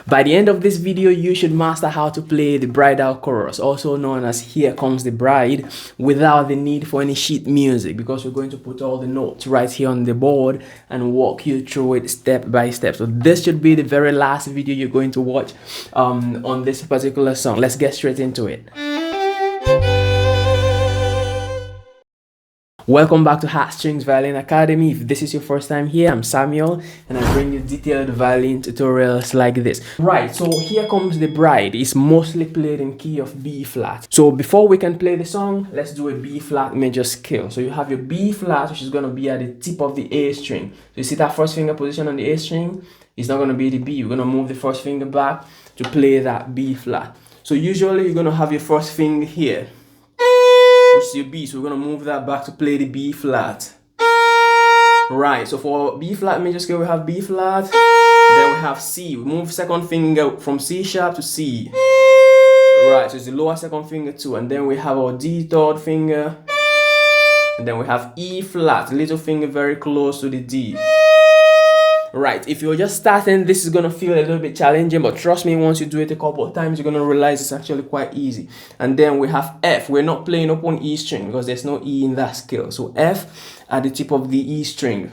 By the end of this video, you should master how to play the bridal chorus, also known as Here Comes the Bride, without the need for any sheet music, because we're going to put all the notes right here on the board and walk you through it step by step. So this should be the very last video you're going to watch on this particular song. Let's get straight into it. Welcome back to Heartstrings Violin Academy. If this is your first time here, I'm Samuel and I bring you detailed violin tutorials like this. Right, so Here Comes the Bride is mostly played in key of B flat. So before we can play the song, let's do a B flat major scale. So you have your B flat, which is going to be at the tip of the A string. So you see that first finger position on the A string? It's not going to be the B. You're going to move the first finger back to play that B flat. So usually you're going to have your first finger here, which is your B, so we're going to move that back to play the B flat. Right, so for B flat major scale, we have B flat, then we have C. We move second finger from C sharp to C. Right, so it's the lower second finger too, and then we have our D third finger, and then we have E flat, little finger very close to the D. Right, if you're just starting, this is gonna feel a little bit challenging, but trust me, once you do it a couple of times, you're gonna realize it's actually quite easy. And then we have F. We're not playing up on E string because there's no E in that scale. So F at the tip of the E string.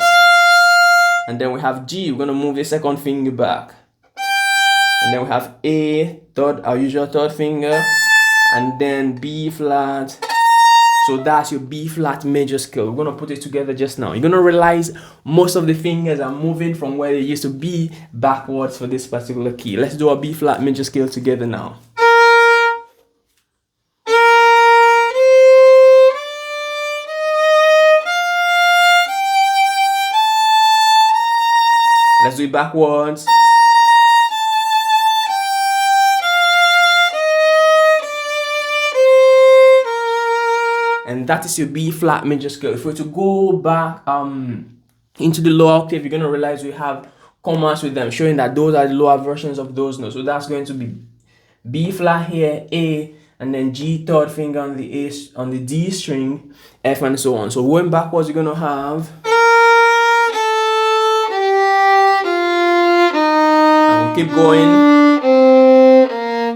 And then we have G. We're gonna move the second finger back. And then we have A, our usual third finger, and then B flat. So that's your B flat major scale. We're gonna put it together just now. You're gonna realize most of the fingers are moving from where they used to be backwards for this particular key. Let's do a B flat major scale together now. Let's do it backwards. And that is your B flat major scale. If we were to go back into the lower octave, you're going to realize we have commas with them, showing that those are the lower versions of those notes. So that's going to be B flat here, A, and then G third finger on the D string, F, and so on. So going backwards, you're going to have, and we'll keep going.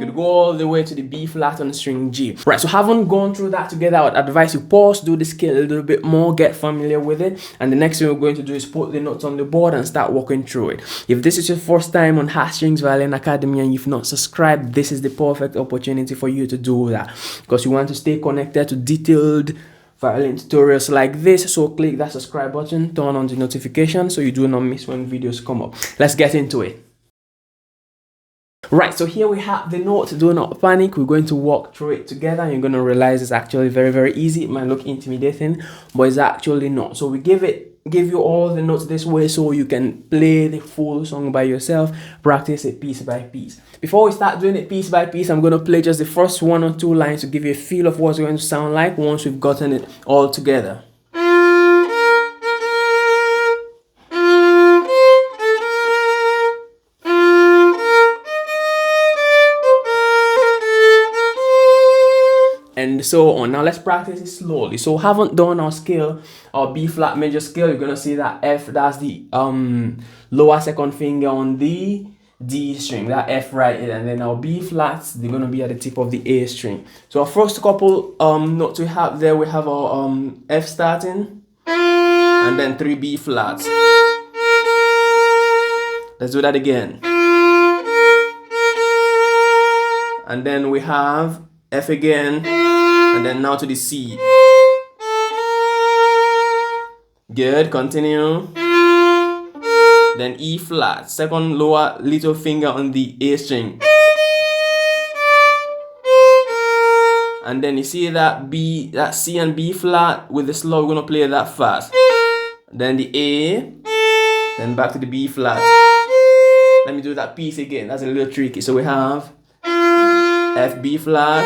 You could go all the way to the B flat on the string G. Right, so having gone through that together, I would advise you pause, do the scale a little bit more, get familiar with it, and the next thing we're going to do is put the notes on the board and start walking through it. If this is your first time on Heartstrings Violin Academy and you've not subscribed, this is the perfect opportunity for you to do that, because you want to stay connected to detailed violin tutorials like this. So click that subscribe button, turn on the notification so you do not miss when videos come up. Let's get into it. Right, so here we have the note. Do not panic. We're going to walk through it together and you're going to realize it's actually very, very easy. It might look intimidating, but it's actually not. So we give you all the notes this way so you can play the full song by yourself, practice it piece by piece. Before we start doing it piece by piece, I'm going to play just the first 1 or 2 lines to give you a feel of what it's going to sound like once we've gotten it all together. And so on. Now let's practice it slowly. So haven't done our scale, our B flat major scale. You're gonna see that F, that's the lower second finger on the D string, that F right here, and then our B flats, they're gonna be at the tip of the A string. So our first couple notes we have there, we have our F starting, and then 3 B flats. Let's do that again. And then we have F again, and then now to the C. Good, continue. Then E flat, second lower little finger on the A string. And then you see that C and B flat with the slow, we're gonna play that fast. Then the A, then back to the B flat. Let me do that piece again, that's a little tricky. So we have F, B flat,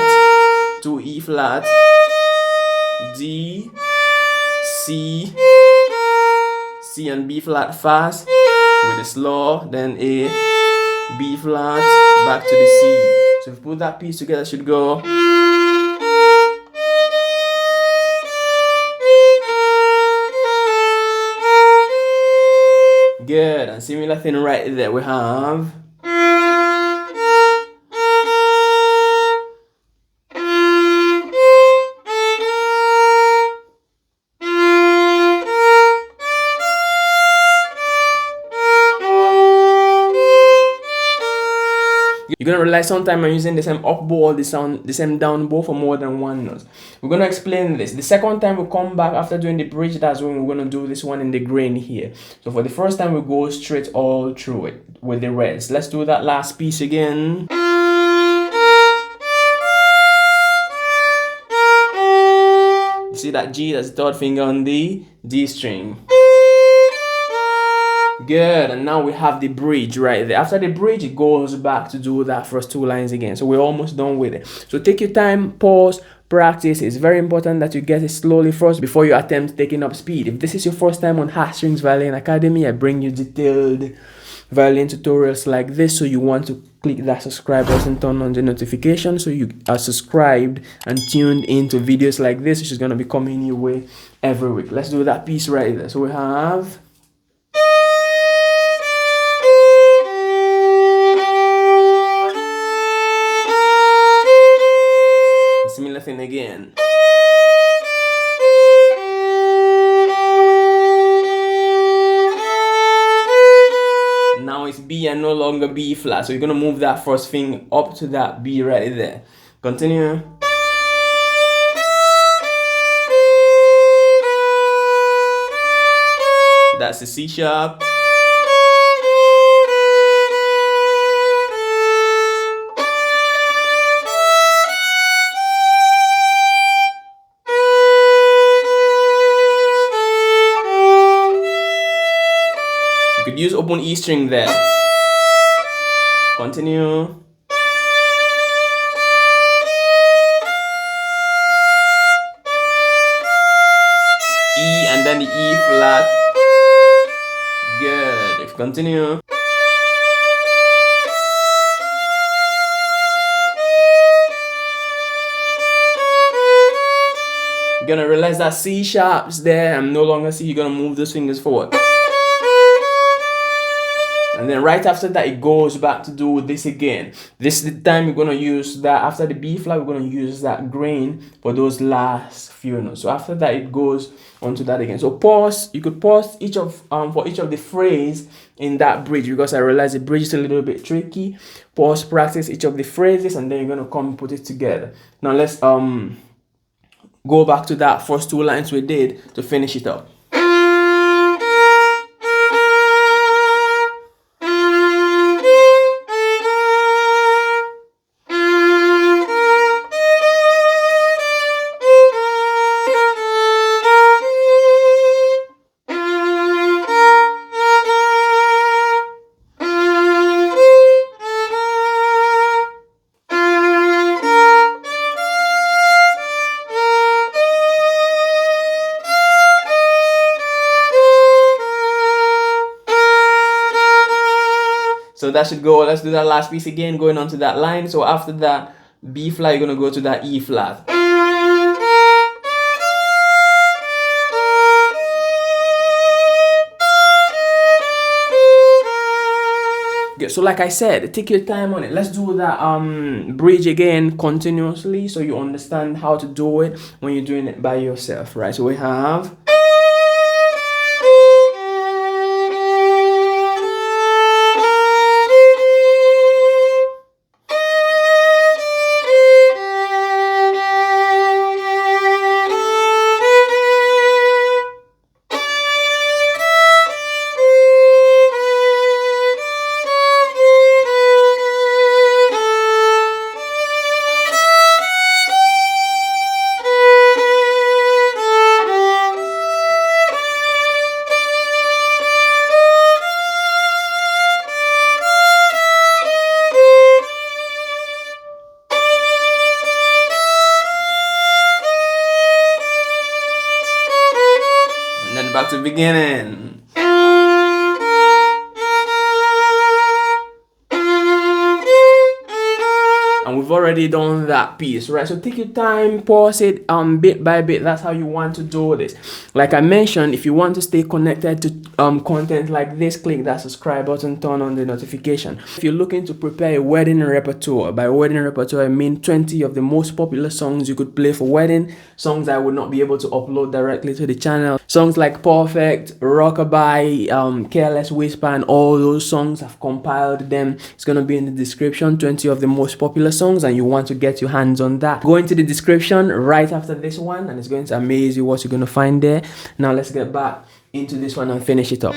2 E flat, D, C, C and B flat fast with the slow, then A, B flat, back to the C. So if we put that piece together, it should go. Good, and similar thing right there. We have You're gonna realize sometimes I'm using the same up bow or the same down bow for more than one note. We're gonna explain this. The second time we come back after doing the bridge, that's when we're gonna do this one in the grain here. So for the first time, we go straight all through it with the reds. Let's do that last piece again. You see that G, that's the third finger on the D string. Good, and now we have the bridge right there. After the bridge, it goes back to do that first two lines again. So we're almost done with it. So take your time, pause, practice. It's very important that you get it slowly first before you attempt taking up speed. If this is your first time on Heartstrings Violin Academy, I bring you detailed violin tutorials like this. So you want to click that subscribe button, turn on the notification so you are subscribed and tuned into videos like this, which is going to be coming your way every week. Let's do that piece right there. So we have... similar thing again. Now it's B and no longer B flat. So you're gonna move that first thing up to that B right there. Continue. That's the C sharp. You could use open E string there. Continue. E and then the E flat. Good. If you continue. You're gonna realize that C sharp's there and no longer C. You're gonna move those fingers forward. And then right after that, it goes back to do this again. This is the time you're going to use that. After the B flat, we're going to use that grain for those last few notes. So after that, it goes on to that again. So pause. You could pause each of for each of the phrase in that bridge, because I realize the bridge is a little bit tricky. Pause, practice each of the phrases, and then you're going to come and put it together. Now let's go back to that first two lines we did to finish it up. So that should go. Let's do that last piece again, going on to that line. So after that B flat, you're going to go to that E flat. Okay, so like I said, take your time on it. Let's do that bridge again continuously so you understand how to do it when you're doing it by yourself, right? So we have... back to the beginning. And we've already done that piece, right? So take your time, pause it bit by bit. That's how you want to do this. Like I mentioned, if you want to stay connected to content like this, click that subscribe button, turn on the notification. If you're looking to prepare a wedding repertoire, by wedding repertoire I mean 20 of the most popular songs you could play for wedding, songs I would not be able to upload directly to the channel, songs like Perfect, Rockabye, Careless Whisper, and all those songs. I've compiled them. It's gonna be in the description, 20 of the most popular songs, and you want to get your hands on that, go into the description right after this one, and it's going to amaze you what you're going to find there. Now let's get back into this one and finish it up.